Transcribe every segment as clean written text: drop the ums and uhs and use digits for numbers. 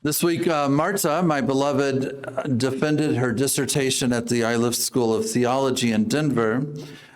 This week, Marta, my beloved, defended her dissertation at the Iliff School of Theology in Denver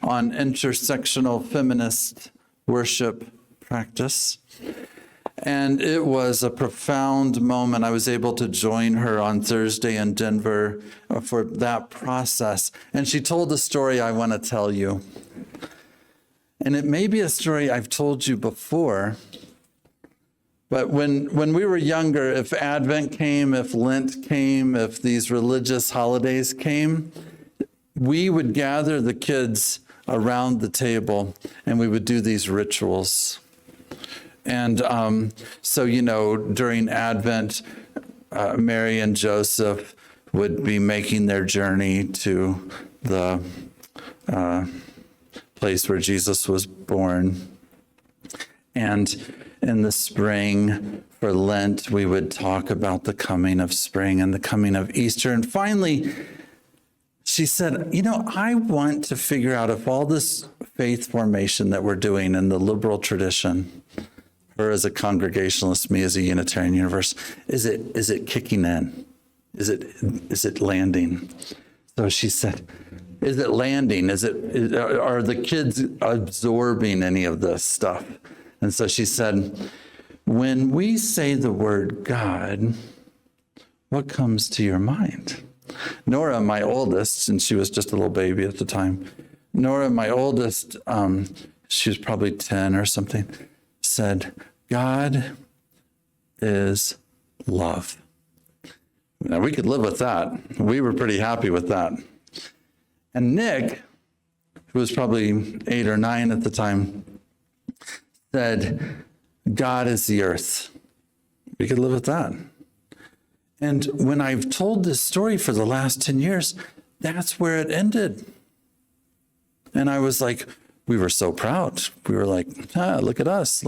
on intersectional feminist worship practice. And it was a profound moment. I was able to join her on Thursday in Denver for that process. And she told a story I want to tell you. And it may be a story I've told you before, but when we were younger, if Advent came, if Lent came, if these religious holidays came, we would gather the kids around the table and we would do these rituals. And so, during Advent, Mary and Joseph would be making their journey to the place where Jesus was born. And in the spring, for Lent, we would talk about the coming of spring and the coming of Easter. And finally, she said, I want to figure out if all this faith formation that we're doing in the liberal tradition, her as a Congregationalist, me as a Unitarian Universalist, is it kicking in? Is it landing? So she said, is it landing? Are the kids absorbing any of this stuff? And so she said, when we say the word God, what comes to your mind? Nora, my oldest, and she was just a little baby at the time, Nora, my oldest, she was probably 10 or something, said, God is love. Now, we could live with that. We were pretty happy with that. And Nick, who was probably 8 or 9 at the time, said, God is the earth. We could live with that. And when I've told this story for the last 10 years, that's where it ended. And I was like, we were so proud. We were like, look at us.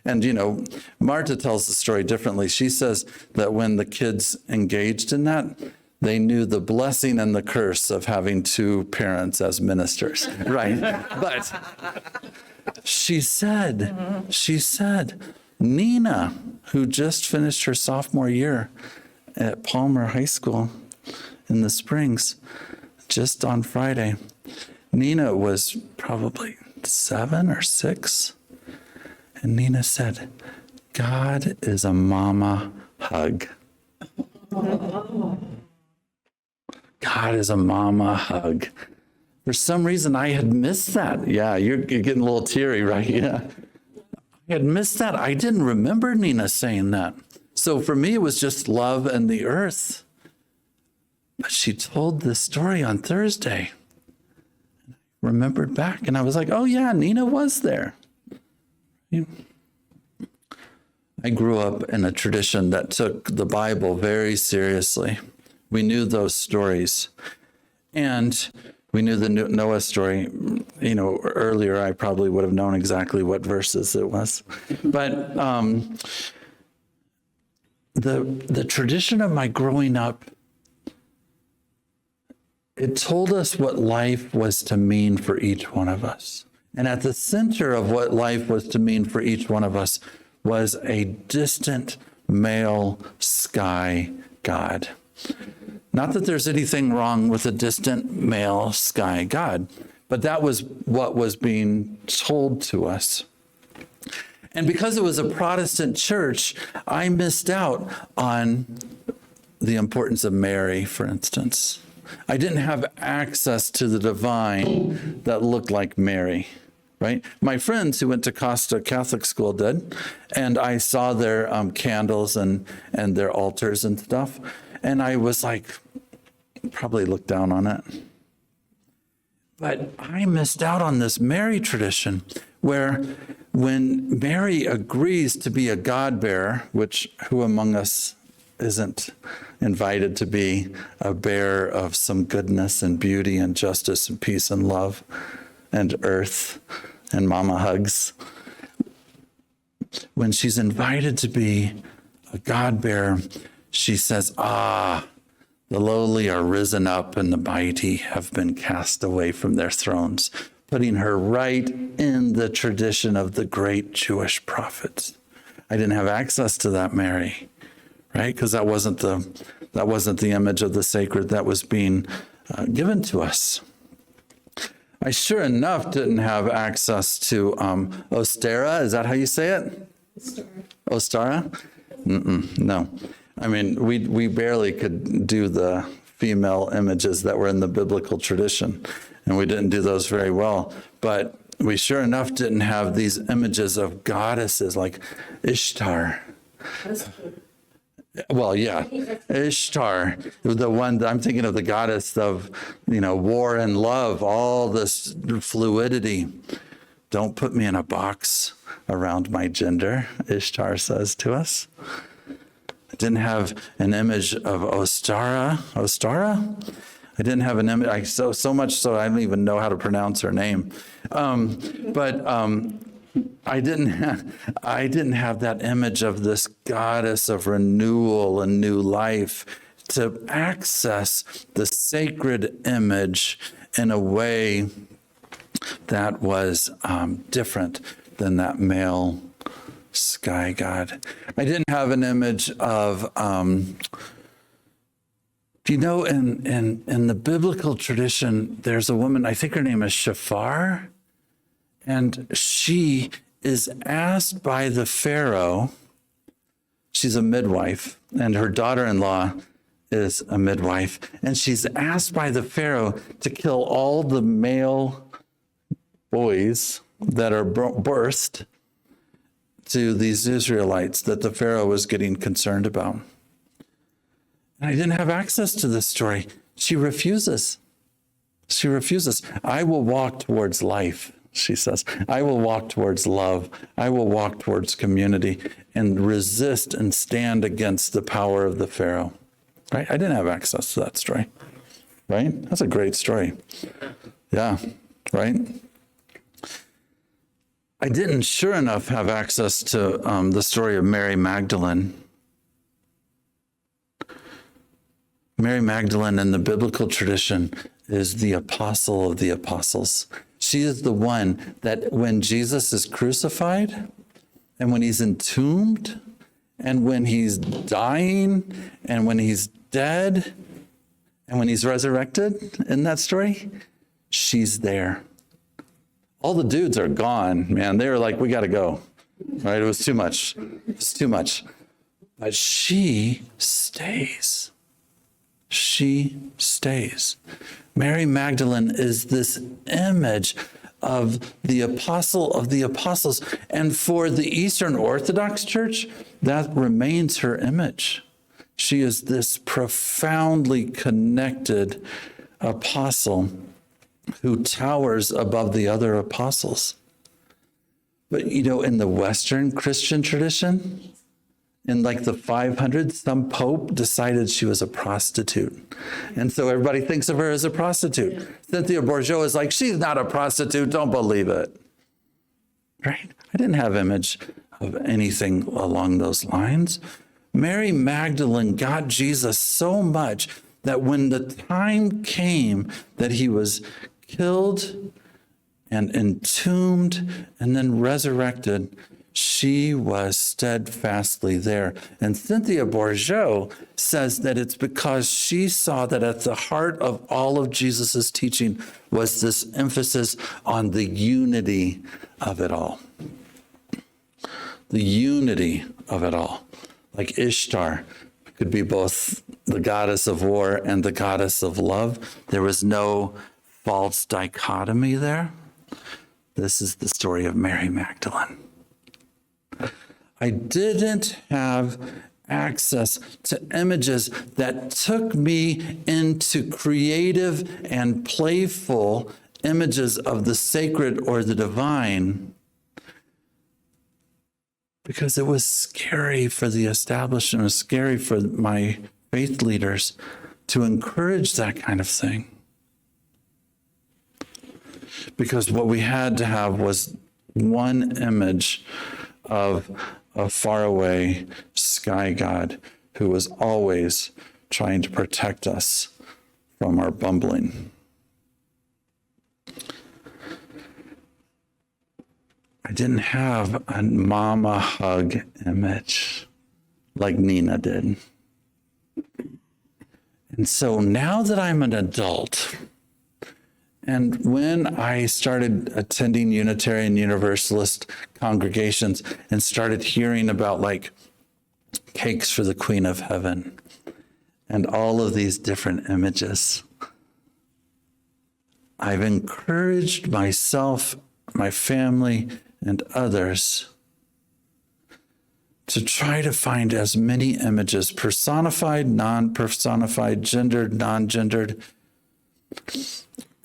And, Marta tells the story differently. She says that when the kids engaged in that, they knew the blessing and the curse of having 2 parents as ministers, right? But she said, Nina, who just finished her sophomore year at Palmer High School in the Springs, just on Friday, Nina was probably 7 or 6. And Nina said, God is a mama hug. God is a mama hug. For some reason, I had missed that. Yeah, you're getting a little teary, right? Yeah. I had missed that. I didn't remember Nina saying that. So for me, it was just love and the earth. But she told this story on Thursday. I remembered back, and I was like, oh yeah, Nina was there. I grew up in a tradition that took the Bible very seriously. We knew those stories. And we knew the Noah story. Earlier I probably would have known exactly what verses it was. But the tradition of my growing up, it told us what life was to mean for each one of us. And at the center of what life was to mean for each one of us was a distant male sky God. Not that there's anything wrong with a distant male sky God, but that was what was being told to us. And because it was a Protestant church, I missed out on the importance of Mary, for instance. I didn't have access to the divine that looked like Mary, right? My friends who went to Costa Catholic School did, and I saw their candles and their altars and stuff. And I was like, probably looked down on it. But I missed out on this Mary tradition where when Mary agrees to be a God-bearer, which who among us isn't invited to be a bearer of some goodness and beauty and justice and peace and love and earth and mama hugs. When she's invited to be a God-bearer, she says, the lowly are risen up and the mighty have been cast away from their thrones, putting her right in the tradition of the great Jewish prophets. I didn't have access to that, Mary, right? Because that wasn't the image of the sacred that was being given to us. I sure enough didn't have access to Ostara. Is that how you say it? Ostara? No. I mean, we barely could do the female images that were in the biblical tradition, and we didn't do those very well. But we sure enough didn't have these images of goddesses like Ishtar. Well, yeah, Ishtar, the one that I'm thinking of, the goddess of, war and love, all this fluidity. Don't put me in a box around my gender, Ishtar says to us. I didn't have an image of Ostara. I didn't have an image, so much so I don't even know how to pronounce her name. I didn't have that image of this goddess of renewal and new life to access the sacred image in a way that was different than that male sky god. I didn't have an image of, in the biblical tradition, there's a woman, I think her name is Shafar, and she is asked by the Pharaoh, she's a midwife, and her daughter-in-law is a midwife, and she's asked by the Pharaoh to kill all the male boys that are birthed to these Israelites that the Pharaoh was getting concerned about. And I didn't have access to this story. She refuses. I will walk towards life, she says. I will walk towards love. I will walk towards community and resist and stand against the power of the Pharaoh. Right? I didn't have access to that story. Right? That's a great story. Yeah. Right? I didn't, sure enough, have access to the story of Mary Magdalene. Mary Magdalene in the biblical tradition is the apostle of the apostles. She is the one that when Jesus is crucified and when he's entombed and when he's dying and when he's dead and when he's resurrected in that story, she's there. All the dudes are gone, man. They were like, we got to go. Right? It was too much. It's too much. But she stays. She stays. Mary Magdalene is this image of the apostle of the apostles. And for the Eastern Orthodox Church, that remains her image. She is this profoundly connected apostle who towers above the other apostles. But in the Western Christian tradition, in like the 500s, some pope decided she was a prostitute. And so everybody thinks of her as a prostitute. Yeah. Cynthia Bourgeois is like, she's not a prostitute, don't believe it. Right? I didn't have image of anything along those lines. Mary Magdalene got Jesus so much that when the time came that he was killed and entombed and then resurrected, she was steadfastly there. And Cynthia Bourgeois says that it's because she saw that at the heart of all of Jesus's teaching was this emphasis on the unity of it all. The unity of it all. Like Ishtar could be both the goddess of war and the goddess of love. There was no false dichotomy there. This is the story of Mary Magdalene. I didn't have access to images that took me into creative and playful images of the sacred or the divine because it was scary for the establishment, it was scary for my faith leaders to encourage that kind of thing. Because what we had to have was one image of a faraway sky god who was always trying to protect us from our bumbling. I didn't have a mama hug image. like Nina did. And so now that I'm an adult, and when I started attending Unitarian Universalist congregations and started hearing about like cakes for the Queen of Heaven and all of these different images, I've encouraged myself, my family, and others to try to find as many images, personified, non-personified, gendered, non-gendered,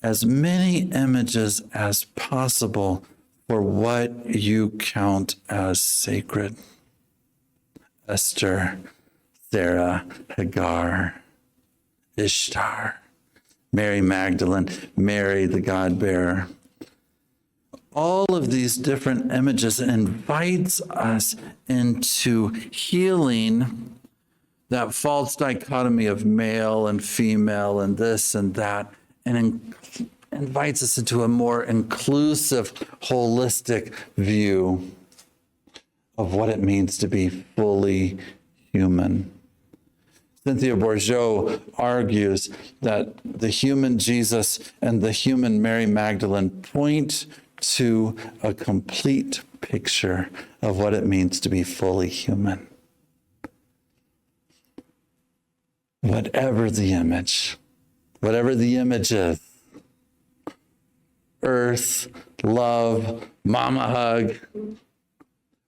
as many images as possible for what you count as sacred. Esther, Sarah, Hagar, Ishtar, Mary Magdalene, Mary the God-bearer. All of these different images invites us into healing that false dichotomy of male and female and this and that, and invites us into a more inclusive, holistic view of what it means to be fully human. Cynthia Bourgeault argues that the human Jesus and the human Mary Magdalene point to a complete picture of what it means to be fully human. Whatever the image is, earth, love, mama hug,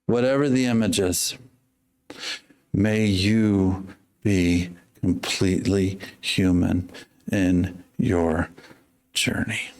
whatever the image is, may you be completely human in your journey.